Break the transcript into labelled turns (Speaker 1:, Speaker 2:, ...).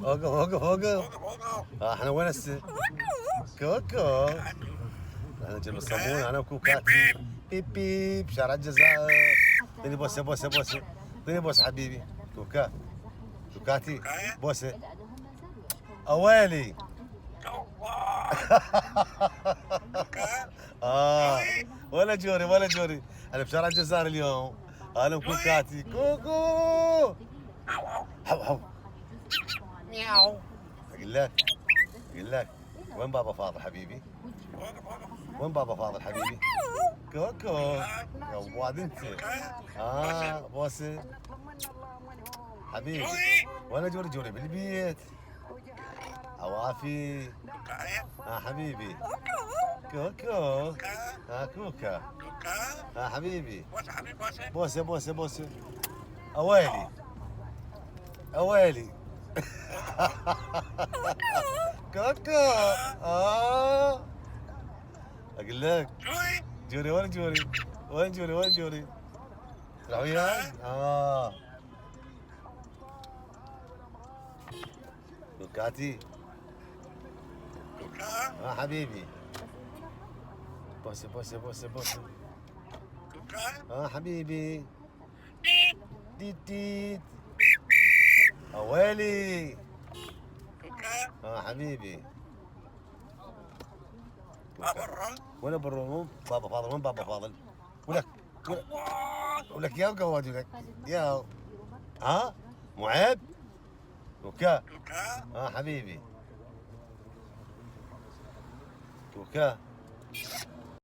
Speaker 1: وقف وقف وقف. احنا وين هسه؟ كوكو. احنا جبنا الصابون انا وكوكاتي. بيب بيب شارع الجزائر. اعطيني بوسه بوسه بوسه. اعطيني بوسه حبيبي. كوكا. كوكاتي. بوسه. اويلي. ولا جوري ولا جوري. انا بشارع الجزائر اليوم. انا وكوكاتي. كوكو. هو هو. مياو. اقول لك اقول لك وين بابا فاضل حبيبي؟ وين بابا فاضل حبيبي؟ كوكو يا واد انت. بوسه حبيبي. وين جوري جوري بالبيت؟ عوافي. حبيبي. كوكو. كوكا. حبيبي. بوسه بوسه بوسه. اويلي اويلي. كوكو. اقول لك جوري وين جوري؟ وين جوري وين جوري؟ تروح وياي؟ كوكاتي. حبيبي. بوسه بوسه بوسه بوسه. حبيبي. تيت تيت. ويلي. حبيبي. وين ابو الروم؟ بابا فاضل. وين بابا فاضل؟ ولك ولك يا وقواد ولك يا. مو عيب؟ كوكا. حبيبي. كوكا.